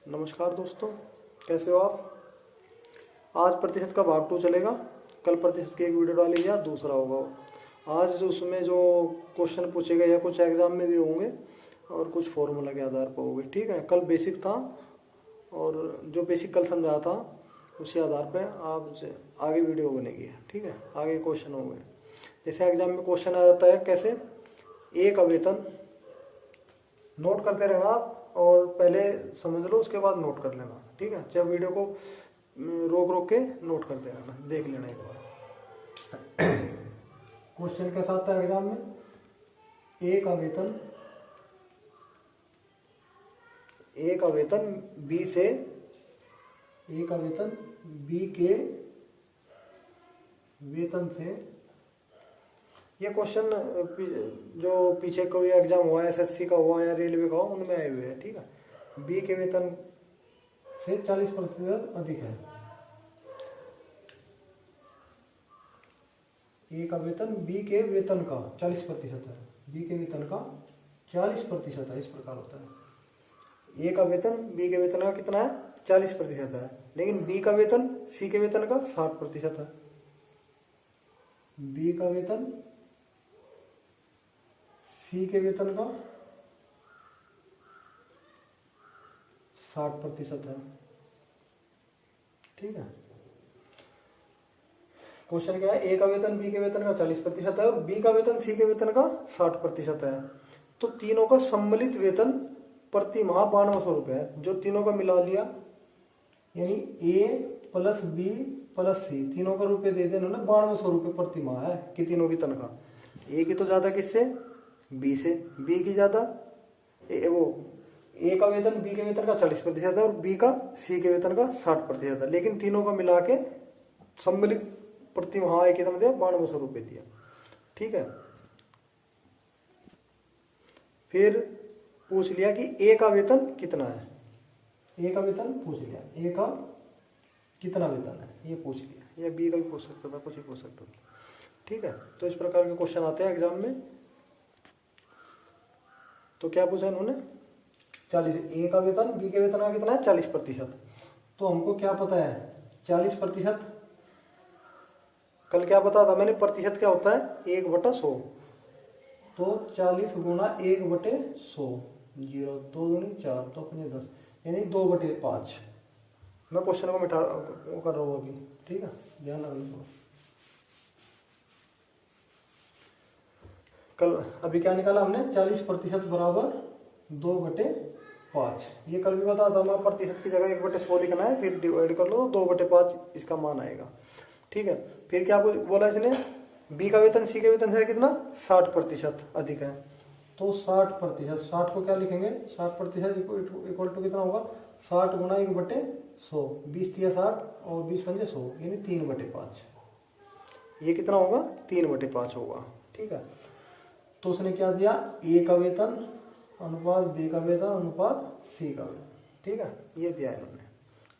नमस्कार दोस्तों, कैसे हो आप। आज प्रतिशत का भाग 2 चलेगा। कल प्रतिशत की एक वीडियो डाली या दूसरा होगा। आज उसमें जो क्वेश्चन पूछे गए या कुछ एग्जाम में भी होंगे और कुछ फॉर्मूला के आधार पर होंगे। ठीक है, कल बेसिक था और जो बेसिक कल समझा था उसी आधार पर आप आगे वीडियो बनेगी। ठीक है, आगे क्वेश्चन होंगे। जैसे एग्जाम में क्वेश्चन आ जाता है कैसे, एक वेतन, नोट करते रहना आप और पहले समझ लो उसके बाद नोट कर लेना। ठीक है, जब वीडियो को रोक रोक के नोट करते रहना, देख लेना एक बार। क्वेश्चन कैसा आता है एग्जाम में, एक आवेदन बी से, एक आवेदन बी के वेतन से। ये क्वेश्चन जो पीछे कोई एग्जाम हुआ है, एसएससी का हुआ या रेलवे का हुआ, उनमें आए हुए हैं। ठीक है, बी के वेतन से 40% अधिक है। एक वेतन बी के वेतन का 40% है, बी के वेतन का 40% है, इस प्रकार होता है। एक वेतन बी के वेतन का कितना है, 40% है, लेकिन बी का वेतन सी के वेतन का 60% है। बी का वेतन सी के वेतन का 60% है। ठीक है, क्वेश्चन क्या है, ए का वेतन बी के वेतन का 40% है और बी का वेतन सी के वेतन का 60% है। तो तीनों का सम्मिलित वेतन प्रति माह 9200 रुपये है। जो तीनों का मिला लिया, यानी ए प्लस बी प्लस सी, तीनों का रुपये दे देना ना, 9200 रुपये प्रति माह है कि तीनों की तनख्वाह। ए की तो ज्यादा किससे, बी से, बी की ज्यादा वो ए का वेतन बी के वेतन का 40% है और बी का सी के वेतन का 60% है, लेकिन तीनों का मिला के सम्मिलित प्रति माह एक कितना दिया, 9200 रुपये दिया। ठीक है, फिर पूछ लिया कि ए का वेतन कितना है, ए का वेतन पूछ लिया, ए का कितना वेतन है ये पूछ लिया, या बी का भी पूछ सकता था, कुछ ही पूछ सकता था। ठीक है, तो इस प्रकार के क्वेश्चन आते हैं एग्जाम में। तो क्या पूछा इन्होंने, 40, ए का वेतन बी के वेतन का कितना है, 40%। तो हमको क्या पता है 40%, कल क्या पता था मैंने, प्रतिशत क्या होता है 1/100। तो 40 गुना 1/100, 0 2 दूनी 4 तो अपने 10, यानी 2/5। मैं क्वेश्चन को मिटा वो कर रहा हूँ अभी। ठीक है, ध्यान रखना। कल अभी क्या निकाला हमने, 40% बराबर 2/5। ये कल भी बता था मैं, प्रतिशत की जगह 1/100 लिखना है, फिर डिवाइड कर लो तो 2/5 इसका मान आएगा। ठीक है, फिर क्या बोला इसने, बी का वेतन सी के वेतन से कितना, 60% अधिक है। तो 60%, 60 को क्या लिखेंगे, 60% इक्वल टू कितना होगा, 60 गुना 1/100, 20 दिया 60 और 20 पंजे 100, यानी 3/5। ये कितना होगा, 3/5 होगा। ठीक है, तो उसने क्या दिया, ए का वेतन अनुपात बी का वेतन अनुपात सी का वेतन। ठीक है, ये दिया इन्होंने,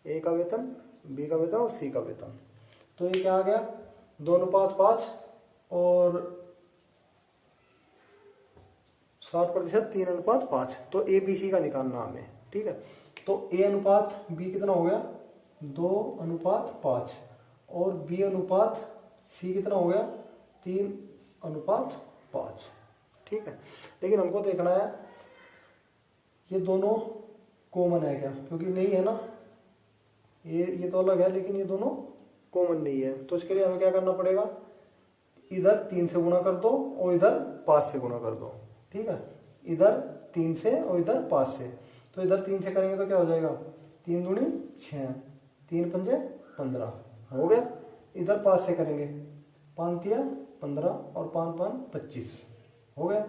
ए का वेतन बी का वेतन और सी का वेतन। तो ये क्या आ गया, 2:5 और 60%, 3:5। तो ए बी सी का निकालना हमें। ठीक है, तो ए अनुपात बी कितना हो गया, 2:5 और बी अनुपात सी कितना हो गया, 3:5। ठीक है, लेकिन हमको देखना है ये दोनों कॉमन है क्या, क्योंकि नहीं है ना, ये तो अलग है लेकिन ये दोनों कॉमन नहीं है। तो इसके लिए हमें क्या करना पड़ेगा, इधर 3 से गुणा कर दो और इधर 5 से गुणा कर दो। ठीक है, इधर 3 से और इधर 5 से। तो इधर 3 से करेंगे तो क्या हो जाएगा, 3 दूनी 6, 3 पंजे 15 हो गया। इधर 5 से करेंगे, 5 तिया 15 और 5 5 25 हो गया।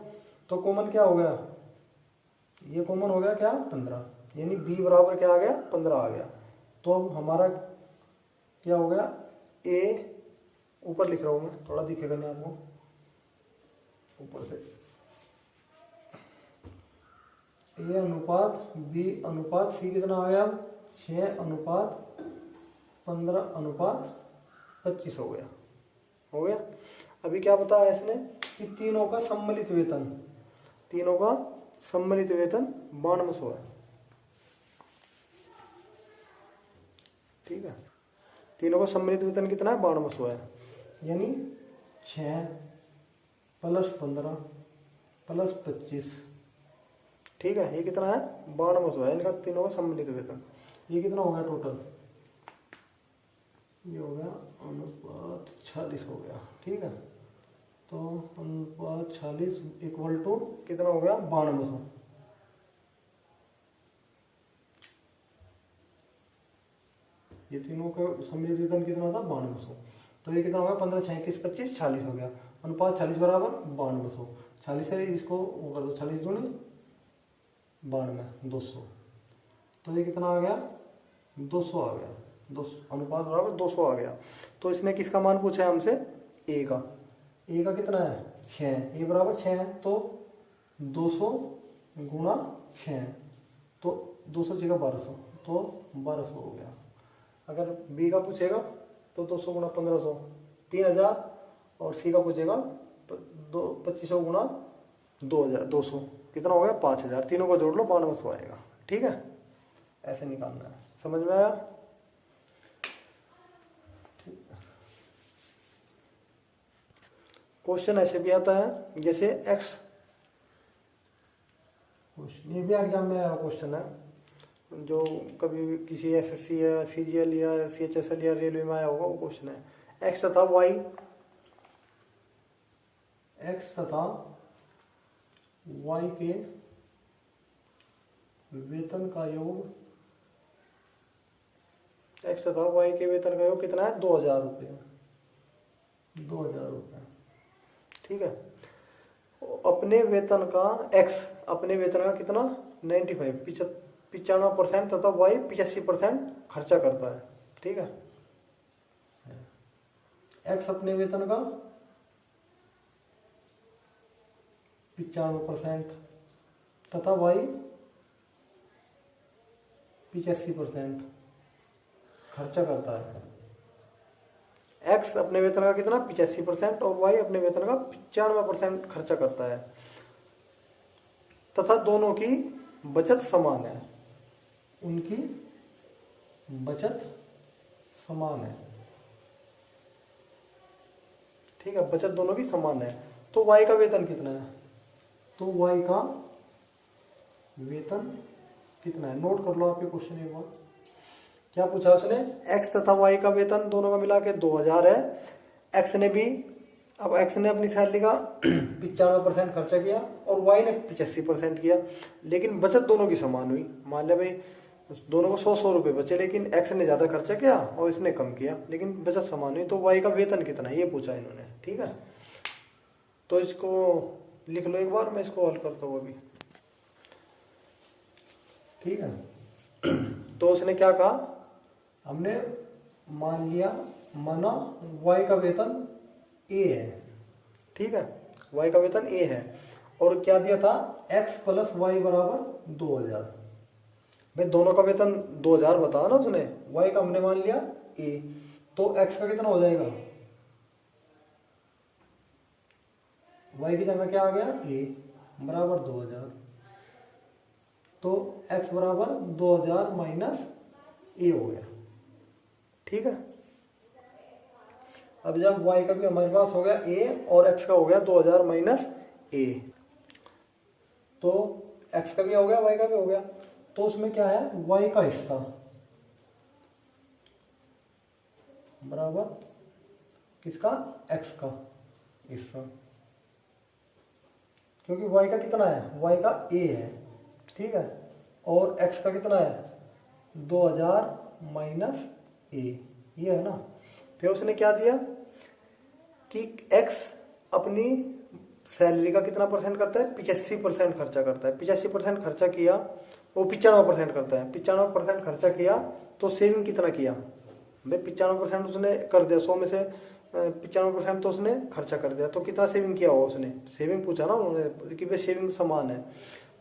तो कॉमन क्या हो गया, ये कॉमन हो गया क्या, 15, यानी बी बराबर क्या आ गया, 15 आ गया। तो अब हमारा क्या हो गया, ए ऊपर लिख रहा हूं मैं, थोड़ा दिखेगा नहीं आपको, ऊपर से ए अनुपात बी अनुपात सी कितना आ गया, 6:15:25 हो गया, हो गया। अभी क्या बताया इसने कि तीनों का सम्मिलित वेतन, तीनों का सम्मिलित वेतन 9200 है। ठीक है, तीनों का सम्मिलित वेतन कितना है 9200 है, यानी 6 + 15 + 25, ठीक है, ये कितना है 9200 है इनका तीनों का सम्मिलित वेतन। ये कितना हो गया टोटल, ये हो गया अनुपात 46 हो गया, ठीक है। तो अनुपात 46 = कितना हो गया 9200। ये तीनों का सम्मिलित वेतन कितना था 9200। तो ये कितना हो गया 15 6 21 25 40 हो गया। अनुपात 40 = 9200। 40 से इसको वो कर दो, 40 दूनी 92 200। तो ये कितना आ गया 200 आ गया, 200 अनुपात = 200 आ गया। तो इसने किसका मान पूछा है हमसे, ए का। ए का कितना है 6, ए = 6 है, तो 200 × 6, तो 200 × 1200, तो 1200 हो गया। अगर बी का पूछेगा तो 200 × 1500 3000, और सी का पूछेगा 2500 × 2000 200, कितना हो गया 5000। तीनों को जोड़ लो 9200 आएगा, ठीक है। ऐसे निकालना है, समझ में आया। क्वेश्चन ऐसे भी आता है जैसे एक्स, ये भी एग्जाम में आया क्वेश्चन है, जो कभी भी किसी एसएससी या सीजीएल या सीएचएसएल या रेलवे में आया होगा, वो क्वेश्चन है एक्स तथा वाई, एक्स तथा वाई के वेतन का योग, एक्स तथा वाई के वेतन का योग कितना है 2000 रुपये, 2000 रुपये, ठीक है। अपने वेतन का एक्स, अपने वेतन का कितना 95% तथा वाई 85% खर्चा करता है, ठीक है। एक्स अपने वेतन का 95% तथा वाई 85% खर्चा करता है। एक्स अपने वेतन का कितना 85% और वाई अपने वेतन का 95% खर्चा करता है, तथा दोनों की बचत समान है, उनकी बचत समान है, ठीक है, बचत दोनों की समान है। तो वाई का वेतन कितना है, तो वाई का वेतन कितना है, नोट कर लो आपके क्वेश्चन एक बार। क्या पूछा उसने, एक्स तथा वाई का वेतन दोनों का मिला के 2000 है। एक्स ने भी, अब एक्स ने अपनी सैलरी का 95% खर्चा किया और वाई ने 85% किया, लेकिन बचत दोनों की समान हुई। मान लिया भाई दोनों को 100 रुपये बचे, लेकिन एक्स ने ज्यादा खर्चा किया और इसने कम किया, लेकिन बचत समान हुई। तो वाई का वेतन कितना है ये पूछा इन्होंने, ठीक है। तो इसको लिख लो एक बार, मैं इसको हल करता हूँ अभी, ठीक है। तो उसने क्या कहा, हमने मान लिया, माना वाई का वेतन ए है, ठीक है, वाई का वेतन ए है, और क्या दिया था एक्स + वाई = 2000। भाई दोनों का वेतन 2000 बताओ ना उसने, वाई का हमने मान लिया ए, तो एक्स का कितना हो जाएगा, वाई की जगह क्या आ गया ए = 2000, तो एक्स = 2000 - ए हो गया, ठीक है। अब जब y का भी हमारे पास हो गया a और x का हो गया 2000 - a, तो x का भी हो गया y का भी हो गया, तो उसमें क्या है y का हिस्सा बराबर किसका, x का हिस्सा, क्योंकि y का कितना है, y का a है, ठीक है, और x का कितना है 2000 - a, ये है ना। फिर उसने क्या दिया कि x अपनी सैलरी का कितना परसेंट करता है 85% खर्चा करता है, 85% खर्चा किया, वो 95% करता है, 95% खर्चा किया, तो सेविंग कितना किया भाई 95% उसने कर दिया, 100 में से 95% तो उसने खर्चा कर दिया, तो कितना सेविंग किया हो उसने, सेविंग पूछा ना उन्होंने कि भाई सेविंग समान है,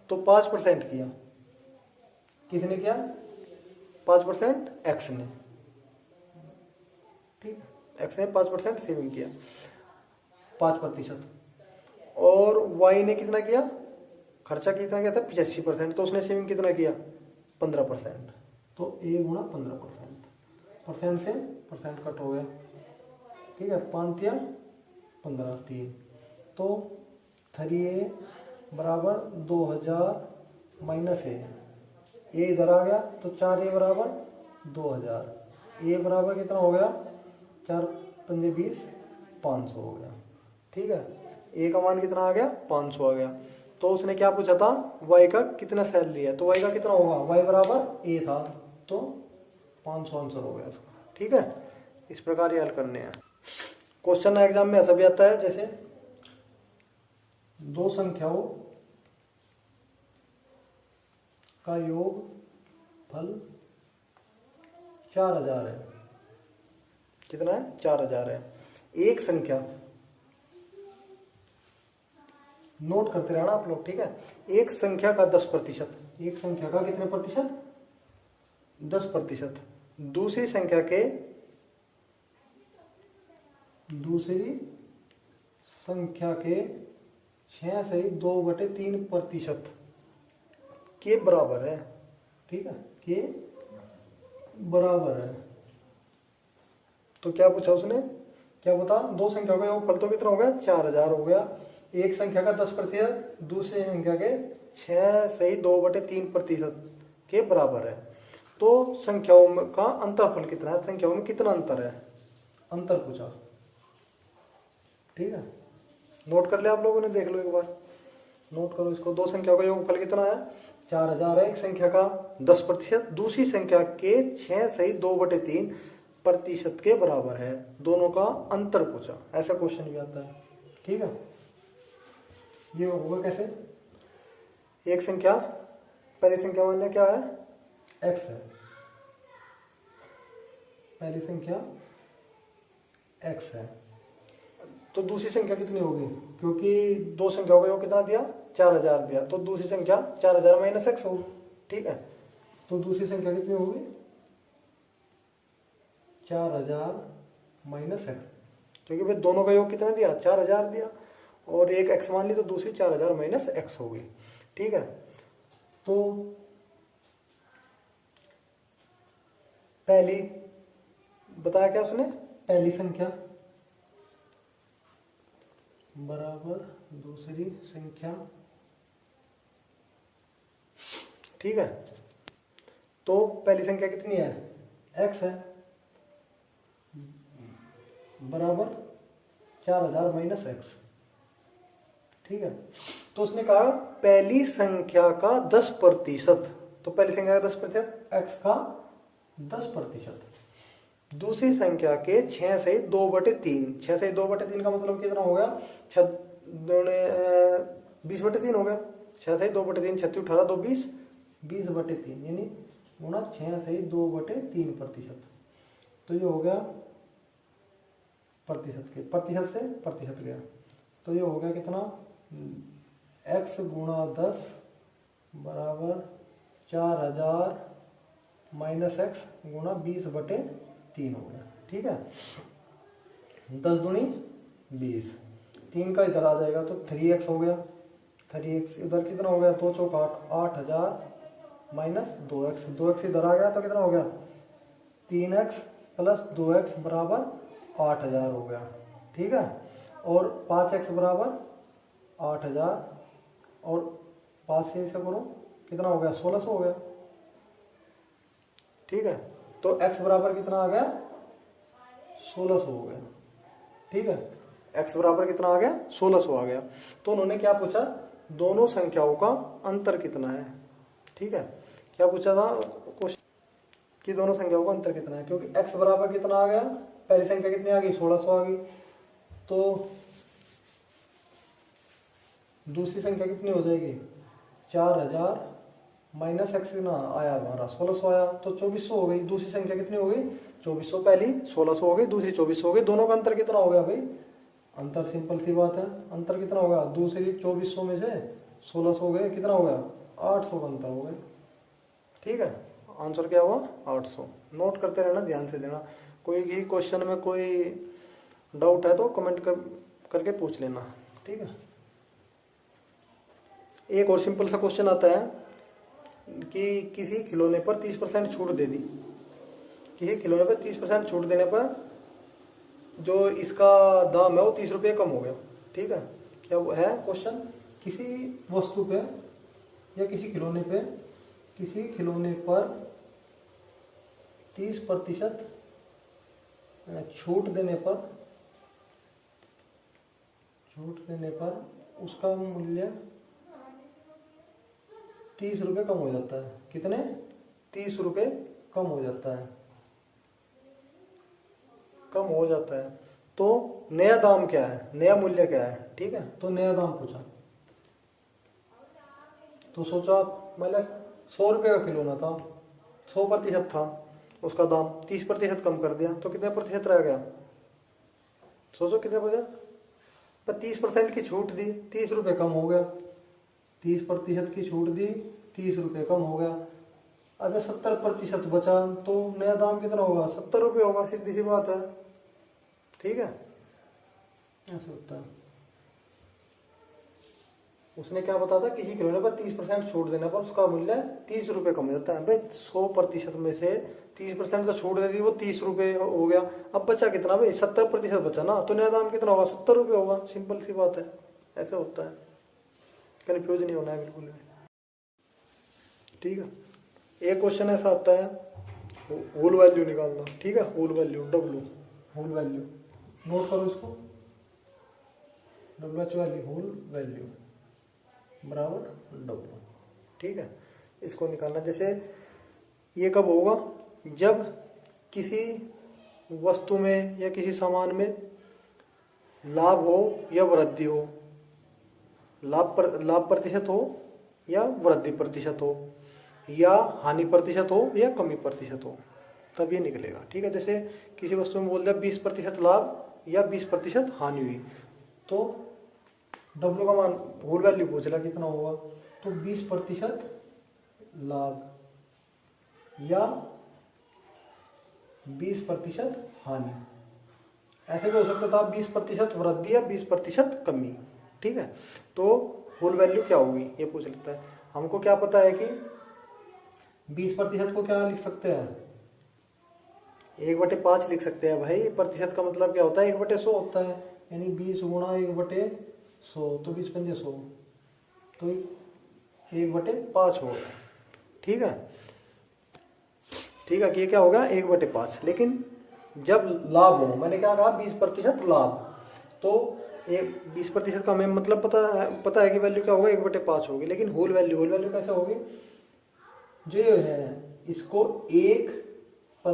तो 5% किया, किसने किया 5% एक्स ने, ठीक है, एक्स ने 5% सेविंग किया, 5%, और वाई ने कितना किया, खर्चा कितना किया था 85%, तो उसने सेविंग कितना किया 15%, तो a × 15%, परसेंट से परसेंट कट हो गया, ठीक है। 5 या 15 3, तो 3a बराबर 2000 माइनस ए इधर आ गया तो 4a बराबर 2000, ए बराबर कितना हो गया 4 पंजे 20 500 हो गया, ठीक है। ए का मान कितना आ गया 500 आ गया। तो उसने क्या पूछा था y का कितना सेल लिया, तो y का कितना होगा, y बराबर a था तो 500 आंसर हो गया उसका, ठीक है। इस प्रकार ये हल करने हैं। क्वेश्चन एग्जाम में ऐसा भी आता है जैसे दो संख्याओं का योग फल 4000 है, कितना है 4000 है। एक संख्या, नोट करते रहना आप लोग, ठीक है। एक संख्या का 10%, एक संख्या का कितने प्रतिशत 10%, दूसरी संख्या के 6 से 2/3% के बराबर है, ठीक है, के बराबर है। तो क्या पूछा उसने, क्या बता, दो संख्या का योगफल तो कितना हो गया 4000 हो गया। एक संख्या का 10%, दूसरी संख्या के 6 से 2/3% के बराबर है। तो संख्याओं का अंतरफल कितना है, संख्याओं में कितना अंतर है, अंतर पूछा, ठीक है। नोट कर लिया आप लोगों ने, देख लो एक बार, नोट करो इसको। दो संख्याओं का योगफल कितना है 4000 है, एक संख्या का 10%, दूसरी संख्या के 6 से 2/3% के बराबर है, दोनों का अंतर पूछा। ऐसा क्वेश्चन भी आता है, ठीक है। ये होगा कैसे, एक संख्या, पहली संख्या मान लिया क्या है x है, पहली संख्या x है, तो दूसरी संख्या कितनी होगी, क्योंकि दो संख्याओं का योग कितना दिया 4000 दिया, तो दूसरी संख्या 4000 माइनस x होगी, ठीक है। तो दूसरी संख्या कितनी होगी 4000 माइनस x, क्योंकि भाई दोनों का योग कितना दिया 4000 दिया, और एक x मान ली तो दूसरी 4000 माइनस x होगी, ठीक है। तो पहली बताया क्या उसने, पहली संख्या बराबर दूसरी संख्या, ठीक है। तो पहली संख्या कितनी है x है, बराबर 4000 माइनस x, ठीक है। तो उसने कहा पहली संख्या का 10%, तो पहली संख्या का 10% x का 10%, दूसरी संख्या के 6 से 2/3, 6 से 2/3 का मतलब कितना हो गया 20/3 हो गया, 6 से 2/3, 36 18 2 20, 20/3 यानी गुणा 6 से 2/3%, तो ये हो गया प्रतिशत से प्रतिशत गया, तो ये हो गया कितना x गुणा 10 बराबर 4000 माइनस x गुणा 20/3 हो गया, ठीक है। 10 दूनी 20, 3 का इधर आ जाएगा तो 3x हो गया, 3x इधर कितना हो गया 2 चौक 8, 8000 माइनस 2x, 2x इधर आ गया तो कितना हो गया 3x प्लस 2x बराबर 8000 हो गया, ठीक है। और 5x बराबर 8000 और 5 से इसे करो कितना हो गया 1600 हो गया, ठीक है। तो x बराबर कितना आ गया 1600 हो गया, ठीक है। x बराबर कितना आ गया 1600 आ गया। तो उन्होंने क्या पूछा, दोनों संख्याओं का अंतर कितना है, ठीक है। क्या पूछा था क्वेश्चन कि दोनों संख्याओं का अंतर कितना है, क्योंकि x बराबर कितना आ गया, पहली संख्या कितनी आ गई 1600 आ गई, तो दूसरी संख्या कितनी हो जाएगी 4000 माइनस x ना आया हमारा 1600 आया, तो 2400 हो गई। दूसरी संख्या कितनी हो गई 2400, पहली 1600 हो गई, दूसरी 2400 हो गई। दोनों का अंतर कितना हो गया भाई, अंतर सिंपल सी बात है, अंतर कितना होगा, दूसरी 2400 में से 1600 हो गए, कितना हो गया 800 का अंतर हो गया, ठीक है। आंसर क्या हुआ 800। नोट करते रहना, ध्यान से देना, कोई भी क्वेश्चन में कोई डाउट है तो कमेंट करके पूछ लेना, ठीक है। एक और सिंपल सा क्वेश्चन आता है कि किसी खिलौने पर 30% छूट दे दी, किसी खिलौने पर 30% छूट देने पर जो इसका दाम है वो 30 रुपये कम हो गया। ठीक है, क्या वो है क्वेश्चन? किसी वस्तु पे या किसी खिलौने पर 30% छूट देने पर उसका मूल्य 30 रुपये कम हो जाता है। कितने? 30 रुपये कम हो जाता है। तो नया दाम क्या है, नया मूल्य क्या है? ठीक है, तो नया दाम पूछा तो सोचो आप, मतलब 100 रुपये का खिलौना था, 100% था उसका दाम, 30% कम कर दिया तो कितने प्रतिशत रह गया? सोचो कितने प्रतिशत? पर 30% की छूट दी, 30 रुपये कम हो गया। 30% की छूट दी, 30 रुपये कम हो गया। अब 70% बचा तो नया दाम कितना होगा? 70 रुपये होगा, सीधी सी बात है। ठीक है, ऐसा होता है। उसने क्या बताया था? किसी खिलौने पर 30% छूट देने पर उसका मूल्य 30 रुपये कम हो जाता है। भाई 100% में से 30% तो छूट दे दी, वो 30 रुपये हो गया। अब बचा कितना भाई? 70% बचा ना, तो नया दाम कितना होगा? 70 रुपये होगा। सिंपल सी बात है, ऐसे होता है। कन्फ्यूज नहीं होना है बिल्कुल भी। ठीक है, एक क्वेश्चन ऐसा आता है, होल वैल्यू निकालना। ठीक है, whole value, W, whole value note करो इसको। डब्ल्यू वैल्यू, होल वैल्यू बराबर डब्ल्यू। ठीक है, इसको निकालना। जैसे ये कब होगा? जब किसी वस्तु में या किसी सामान में लाभ हो या वृद्धि हो, लाभ प्रतिशत हो या वृद्धि प्रतिशत हो, या हानि प्रतिशत हो या कमी प्रतिशत हो, तब ये निकलेगा। ठीक है, जैसे किसी वस्तु में बोल दिया 20% लाभ या 20% हानि हुई, तो डब्ल्यू का मान, होल वैल्यू पूछ रहा कितना होगा, तो 20% लाभ या 20% हानि। ऐसे भी हो सकता था 20% वृद्धि या 20% कमी। ठीक है, तो होल वैल्यू क्या होगी ये पूछ लेता है। हमको क्या पता है कि 20% को क्या लिख सकते हैं? 1/5 लिख सकते हैं भाई। प्रतिशत का मतलब क्या होता है? 1/100 होता है, यानी 20 गुणा 1/100, तो 20 पंजे 100, तो 1/5 हो गया। ठीक है, कि क्या होगा? 1/5। लेकिन जब लाभ हो, मैंने क्या कहा? 20% लाभ, तो 20% का हमें मतलब पता है कि वैल्यू क्या होगा? 1/5 होगी। लेकिन होल वैल्यू कैसे होगी? जो ये है इसको 1 +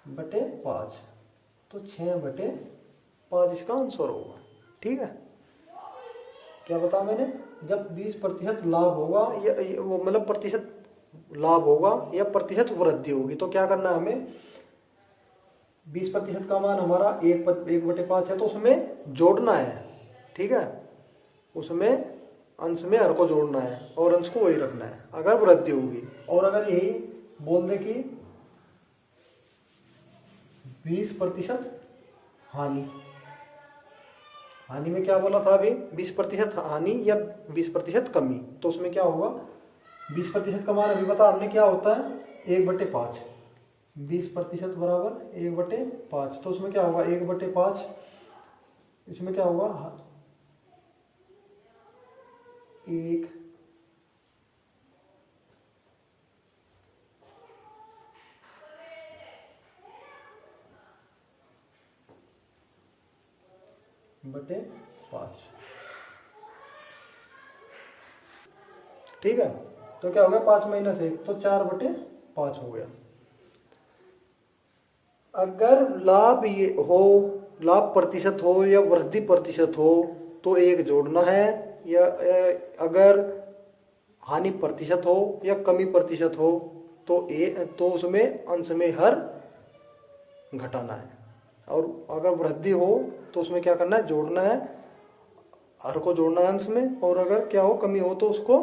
5/5, तो 6/5 इसका आंसर होगा। ठीक है, क्या बताया मैंने? जब 20% लाभ होगा या वो मतलब प्रतिशत लाभ होगा या प्रतिशत वृद्धि होगी, तो क्या करना है हमें? 20% का मान हमारा 1/5 है, तो उसमें जोड़ना है। ठीक है, उसमें अंश में हर को जोड़ना है और अंश को वही रखना है अगर वृद्धि होगी। और अगर यही बोल दे कि 20% हानि में क्या बोला था अभी? 20% हानि या 20% कमी, तो उसमें क्या होगा? 20% का मान अभी बता हमने क्या होता है? 1/5। 20% बराबर 1/5, तो उसमें क्या होगा? 1/5, इसमें क्या होगा? 1 बटे 5। ठीक है, तो क्या हो गया? 5 - 1, तो 4/5 हो गया। अगर लाभ प्रतिशत हो या वृद्धि प्रतिशत हो तो 1 जोड़ना है, या अगर हानि प्रतिशत हो या कमी प्रतिशत हो तो उसमें अंश में हर घटाना है। और अगर वृद्धि हो तो उसमें क्या करना है? जोड़ना है, हर को जोड़ना है अंश में, और अगर क्या हो? कमी हो तो उसको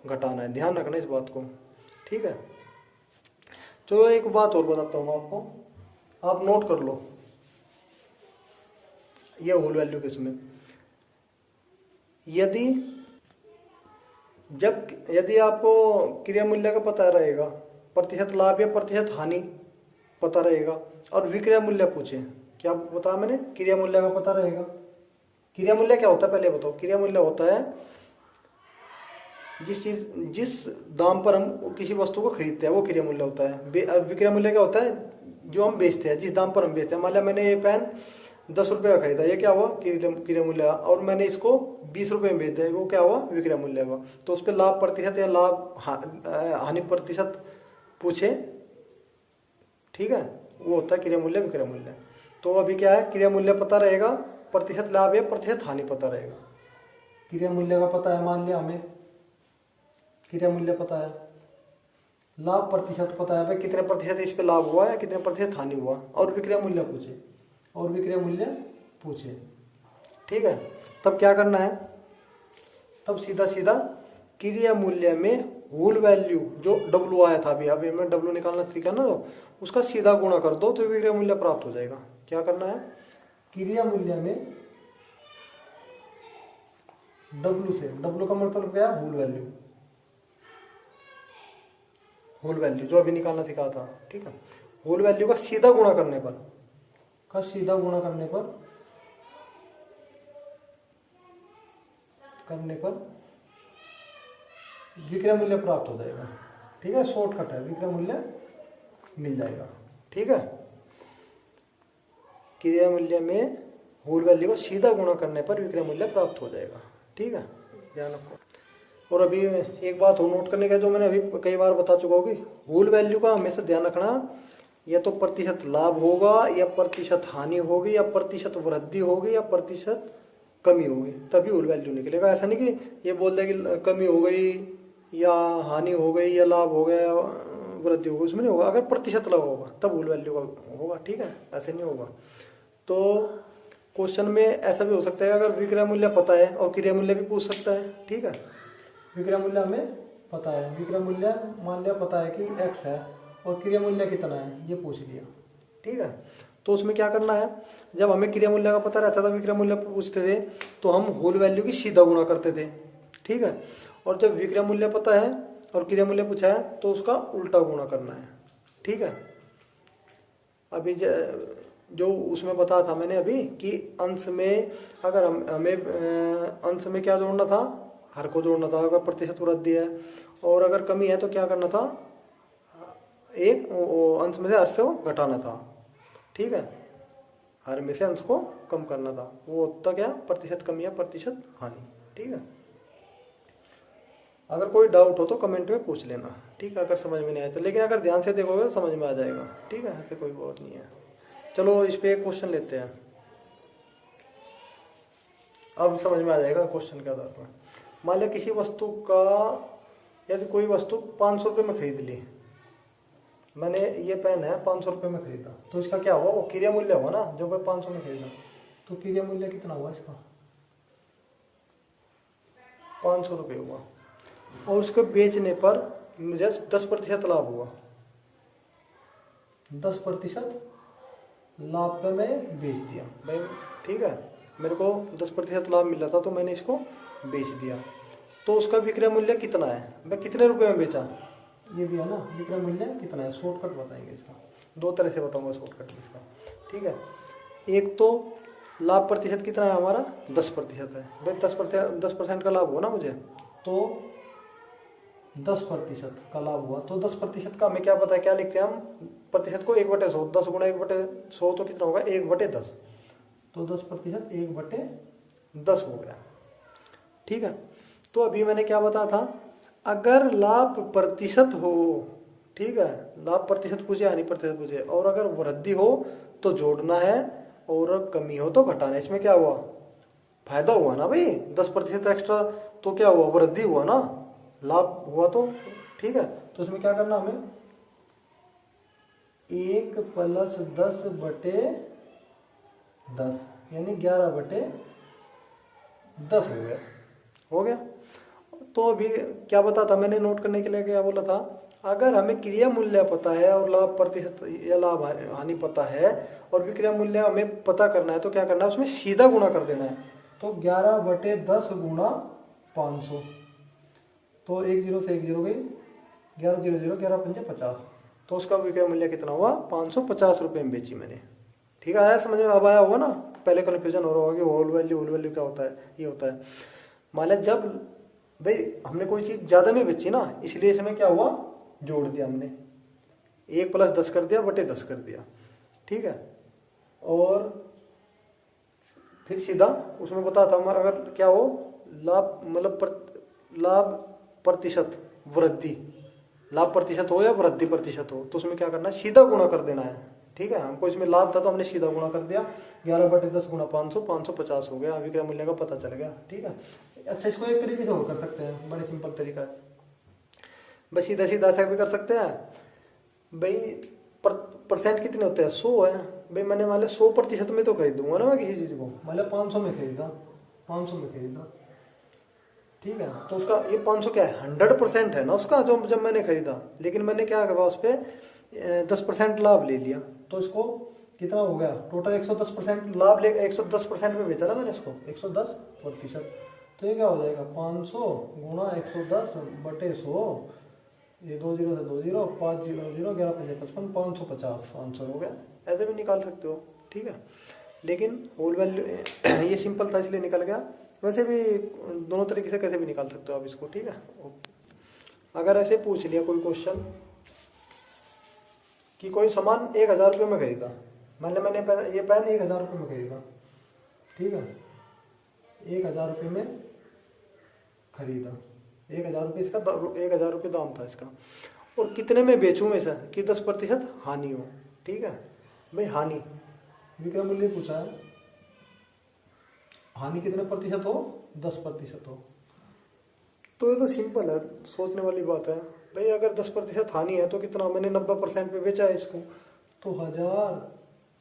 घटाना है। ध्यान रखना इस बात को। ठीक है, चलो एक बात और बताता हूँ आपको, आप नोट कर लो। ये होल वैल्यू किसमें, यदि आपको क्रिया मूल्य का पता रहेगा प्रतिशत लाभ या प्रतिशत हानि पता रहेगा। और विक्रय मूल्य पूछे, क्या बताया मैंने, क्रिया मूल्य का पता रहेगा। क्रिया मूल्य क्या होता है पहले बताओ। क्रिया मूल्य होता है जिस दाम पर हम किसी वस्तु को खरीदते हैं वो क्रिया मूल्य होता है। विक्रय मूल्य क्या होता है, जो हम बेचते हैं, जिस दाम पर हम बेचते हैं। मान लिया मैंने ये पेन 10 रुपये का खरीदा, ये क्या हुआ, क्रिया मूल्य। और मैंने इसको 20 रुपये में बेच दिया, वो क्या हुआ, विक्रय मूल्य हुआ। तो उस पर लाभ प्रतिशत या लाभ हानि प्रतिशत पूछे, ठीक है, वो होता है क्रिया मूल्य विक्रय मूल्य। तो अभी क्या है, क्रिया मूल्य पता रहेगा, प्रतिशत लाभ या प्रतिशत हानि पता रहेगा। क्रिया मूल्य का पता है, मान लिया हमें क्रिया मूल्य पता है, लाभ प्रतिशत पता है, भाई कितने प्रतिशत इस पे लाभ हुआ या कितने प्रतिशत हानि हुआ। और विक्रय मूल्य पूछे, और विक्रय मूल्य पूछे, ठीक है। तब क्या करना है, तब सीधा सीधा क्रिया मूल्य में होल वैल्यू जो W आया था, अभी मैं W निकालना सीखा ना, तो उसका सीधा गुणा कर दो तो विक्रय मूल्य प्राप्त हो जाएगा। क्या करना है, क्रिया मूल्य में W से, W का मतलब क्या है, होल वैल्यू, होल वैल्यू जो अभी निकालना सिखा था, ठीक है। होल वैल्यू का सीधा गुणा करने पर, विक्रय मूल्य प्राप्त हो जाएगा, ठीक है। शॉर्टकट है, विक्रय मूल्य मिल जाएगा, ठीक है। क्रिया मूल्य में होल वैल्यू को सीधा गुणा करने पर विक्रय मूल्य प्राप्त हो जाएगा, ठीक है, ध्यान रखो। और अभी एक बात हो नोट करने का, जो मैंने अभी कई बार बता चुका हूँ कि होल वैल्यू का हमेशा ध्यान रखना, या तो प्रतिशत लाभ होगा या प्रतिशत हानि होगी या प्रतिशत वृद्धि होगी या प्रतिशत कमी होगी, तभी होल वैल्यू निकलेगा। ऐसा नहीं कि ये बोल दे कि कमी हो गई या हानि हो गई या लाभ हो गया या वृद्धि हो गई, उसमें नहीं होगा। अगर प्रतिशत लगा होगा तब होल वैल्यू का होगा, ठीक है, ऐसे नहीं होगा। तो क्वेश्चन में ऐसा भी हो सकता है, अगर विक्रय मूल्य पता है और क्रिया मूल्य भी पूछ सकता है, ठीक है। विक्रय मूल्य हमें पता है, विक्रय मूल्य मान लिया पता है कि x है और क्रिया मूल्य कितना है ये पूछ लिया, ठीक है। तो उसमें क्या करना है, जब हमें क्रिया मूल्य का पता रहता था, विक्रय मूल्य पूछते थे, तो हम होल वैल्यू की सीधा गुणा करते थे, ठीक है। और जब विक्रय मूल्य पता है और क्रिया मूल्य पूछा है तो उसका उल्टा गुणा करना है, ठीक है। अभी जो उसमें बताया था मैंने अभी कि अंश में, अगर हमें अंश में क्या जोड़ना था, हर को जोड़ना था। अगर प्रतिशत वृद्धि है और अगर कमी है तो क्या करना था, एक अंश में से हर से घटाना था, ठीक है। हर में से अंश को कम करना था, वो होता क्या, प्रतिशत कमी या प्रतिशत हानि, ठीक है। अगर कोई डाउट हो तो कमेंट में पूछ लेना, ठीक है, अगर समझ में नहीं आया तो। लेकिन अगर ध्यान से देखोगे तो समझ में आ जाएगा, ठीक है, ऐसे कोई बात नहीं है। चलो इस पे एक क्वेश्चन लेते हैं, अब समझ में आ जाएगा क्वेश्चन के आधार पर। मान लिया किसी वस्तु का, यदि कोई वस्तु 500 रुपये में खरीद ली, मैंने ये पेन है 500 रुपये में खरीदा, तो इसका क्या हुआ, वो क्रिया मूल्य हुआ ना, जो मैं 500 में खरीदा, तो क्रिया मूल्य कितना हुआ इसका, 500 रुपये हुआ। और उसको बेचने पर मुझे 10% लाभ हुआ, 10% लाभ पे मैं बेच दिया भाई, ठीक है। मेरे को 10% लाभ मिला था तो मैंने इसको बेच दिया, तो उसका विक्रय मूल्य कितना है, मैं कितने रुपए में बेचा, ये भी है ना, विक्रय मूल्य कितना है। शॉर्टकट बताएंगे इसका, दो तरह से बताऊंगा शॉर्टकट इसका, ठीक है। एक तो लाभ प्रतिशत कितना है हमारा, 10% है भाई, 10% का लाभ हुआ ना मुझे, तो 10% का लाभ हुआ। तो 10% का हमें क्या पता है, क्या लिखते हैं हम, प्रतिशत को 1/100, 10 गुणा 1/100 तो कितना होगा, 1/10, तो 10% 1/10 हो गया, ठीक है। तो अभी मैंने क्या बताया था, अगर लाभ प्रतिशत हो, ठीक है, लाभ प्रतिशत पूछे हानि प्रतिशत पूछे, और अगर वृद्धि हो तो जोड़ना है और कमी हो तो घटाना है। इसमें क्या हुआ, फायदा हुआ ना भाई, 10% एक्स्ट्रा, तो क्या हुआ, वृद्धि हुआ ना, लाभ हुआ, तो ठीक है। तो इसमें क्या करना हमें, 1 + 10/10 यानी 11/10 हो गया। तो अभी क्या बता था मैंने, नोट करने के लिए क्या बोला था, अगर हमें क्रिया मूल्य पता है और लाभ प्रतिशत या लाभ हानि पता है और विक्रय मूल्य हमें पता करना है, तो क्या करना है, उसमें सीधा गुणा कर देना है। तो 11/10 × 500, तो 1 0 से 1 0 गई, 1100 11 पंजे 50, तो उसका विक्रय मूल्य कितना हुआ 550 रुपये में बेची मैंने। ठीक है, आया समझ में, अब आया होगा ना। पहले कन्फ्यूजन हो रहा होगा कि होल वैल्यू क्या होता है। ये होता है मान लिया जब भाई हमने कोई चीज़ ज़्यादा में बेची ना, इसलिए इसमें क्या हुआ जोड़ दिया हमने, 1 + 10 कर दिया बटे 10 कर दिया। ठीक है, और फिर सीधा उसमें बता था हमारा अगर क्या हो लाभ मतलब लाभ प्रतिशत वृद्धि, लाभ प्रतिशत हो या वृद्धि प्रतिशत हो, तो उसमें क्या करना है सीधा गुणा कर देना है। ठीक है, हमको इसमें लाभ था तो हमने सीधा गुणा कर दिया, 11/10 × 500 550 हो गया, विक्रय मूल्य का पता चल गया। ठीक है, अच्छा इसको एक तरीके से और कर सकते हैं, बड़े सिंपल तरीका है, बस सीधा सीधा ऐसा भी कर सकते हैं भाई। परसेंट कितने होते हैं 100 है भाई, मैंने मान लिया 100% में तो खरीदूंगा ना मैं किसी चीज को, मान लिया 500 में खरीदा, 500 में खरीदा। ठीक है, तो उसका ये 500 क्या है 100% है ना उसका, जो जब मैंने खरीदा, लेकिन मैंने क्या करा उस पर 10% लाभ ले लिया, तो इसको कितना हो गया टोटल 110% लाभ ले, 110% में बेचा ना मैंने इसको 110%, तो ये क्या हो जाएगा 500 × 110 बटे 100, ये 2 0 से 2 0 5 0 0 11 5 55 550 आंसर हो गया। ऐसे भी निकाल सकते हो। ठीक है, लेकिन होल वैल्यू ये सिंपल था इसलिए निकल गया, वैसे भी दोनों तरीके से कैसे भी निकाल सकते हो आप इसको। ठीक है, अगर ऐसे पूछ लिया कोई क्वेश्चन कि कोई सामान 1000 रुपये में खरीदा, मान लिया मैंने ये पेन 1000 रुपये में खरीदा। ठीक है, 1000 रुपये में खरीदा, 1000 रुपये इसका 1000 रुपये दाम था इसका, और कितने में बेचूं मैं सर कि 10% हानि हो। ठीक है भाई, हानि विक्रय मूल्य पूछा है, हानि कितने प्रतिशत हो 10% हो, तो ये तो सिंपल है, सोचने वाली बात है भाई। अगर 10% हानि है तो कितना, मैंने 90% पे बेचा है इसको, तो 1000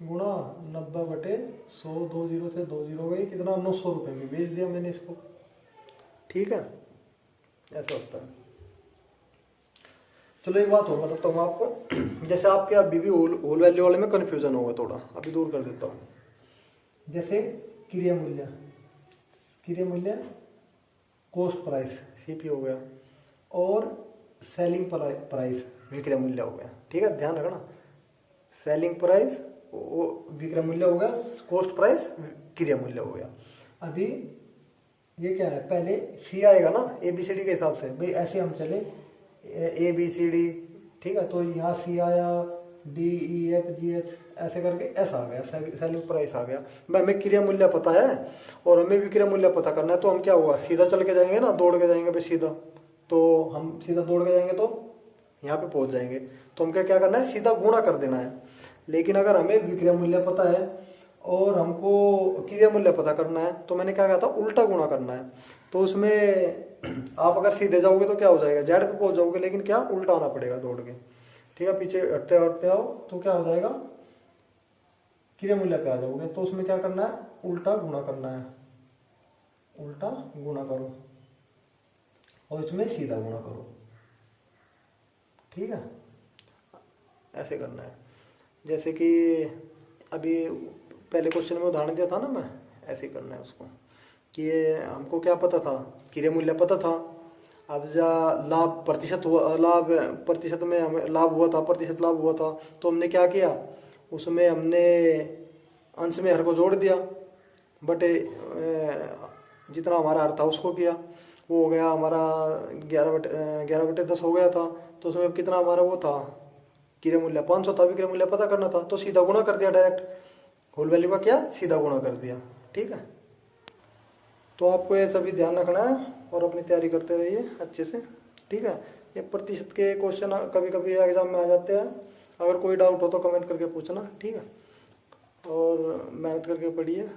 गुणा 90/100, 2 0 से 2 0 गई, कितना 900 रुपये में बेच दिया मैंने इसको। ठीक है, ऐसा होता है। चलो एक बात और बताता हूँ आपको, जैसे आपके अभी भी होल वैल्यू वाले में कंफ्यूजन होगा थोड़ा, अभी दूर कर देता हूँ। जैसे क्रिया मूल्य कॉस्ट प्राइस सीपी हो गया, और सेलिंग प्राइस विक्रय मूल्य हो गया। ठीक है, ध्यान रखना, सेलिंग प्राइस वो विक्रय मूल्य हो गया, कॉस्ट प्राइस क्रिया मूल्य हो गया। अभी ये क्या है, पहले सी आएगा ना ABCD के हिसाब से, भाई ऐसे हम चले ABCD। ठीक है, तो यहाँ सी आया, DEFGH ऐसे करके ऐसा आ गया, सेलिंग प्राइस आ गया। भाई हमें क्रिया मूल्य पता है और हमें विक्रय मूल्य पता करना है, तो हम क्या हुआ सीधा चल के जाएंगे ना, दौड़ के जाएंगे भाई सीधा, तो हम सीधा दौड़ के जाएंगे तो यहाँ पे पहुंच जाएंगे, तो हम क्या करना है सीधा गुणा कर देना है। लेकिन अगर हमें विक्रय मूल्य पता है और हमको क्रिया मूल्य पता करना है, तो मैंने क्या कहा था उल्टा गुणा करना है। तो उसमें आप अगर सीधे जाओगे तो क्या हो जाएगा जेड पे पहुंच जाओगे, लेकिन क्या उल्टा आना पड़ेगा दौड़ के। ठीक है, पीछे हटते हटते आओ तो क्या हो जाएगा क्रिया मूल्य पे आ जाओगे, तो उसमें क्या करना है उल्टा गुणा करना है, उल्टा गुणा करो और इसमें सीधा गुणा करो। ठीक है, ऐसे करना है। जैसे कि अभी पहले क्वेश्चन में उदाहरण दिया था ना मैं, ऐसे ही करना है उसको कि ये हमको क्या पता था क्रिया मूल्य पता था, अब जा लाभ प्रतिशत हुआ, लाभ प्रतिशत में हमें लाभ हुआ था, प्रतिशत लाभ हुआ था, तो हमने क्या किया उसमें हमने अंश में हर को जोड़ दिया, बटे जितना हमारा हर था उसको किया, वो हो गया हमारा 11/10 हो गया था। तो उसमें कितना हमारा वो था क्रिया मूल्य 500 था, विक्रय मूल्य पता करना था, तो सीधा गुणा कर दिया डायरेक्ट, होल वैल्यू का क्या सीधा गुणा कर दिया। ठीक है, तो आपको ये सभी ध्यान रखना है और अपनी तैयारी करते रहिए अच्छे से। ठीक है, ये प्रतिशत के क्वेश्चन कभी कभी एग्जाम में आ जाते हैं, अगर कोई डाउट हो तो कमेंट करके पूछना। ठीक है, और मेहनत करके पढ़िए,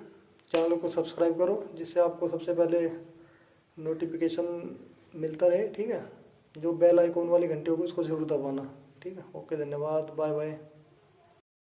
चैनल को सब्सक्राइब करो जिससे आपको सबसे पहले नोटिफिकेशन मिलता रहे। ठीक है, जो बेल आइकॉन वाली घंटी होगी उसको जरूर दबाना। ठीक है, ओके, धन्यवाद, बाय बाय।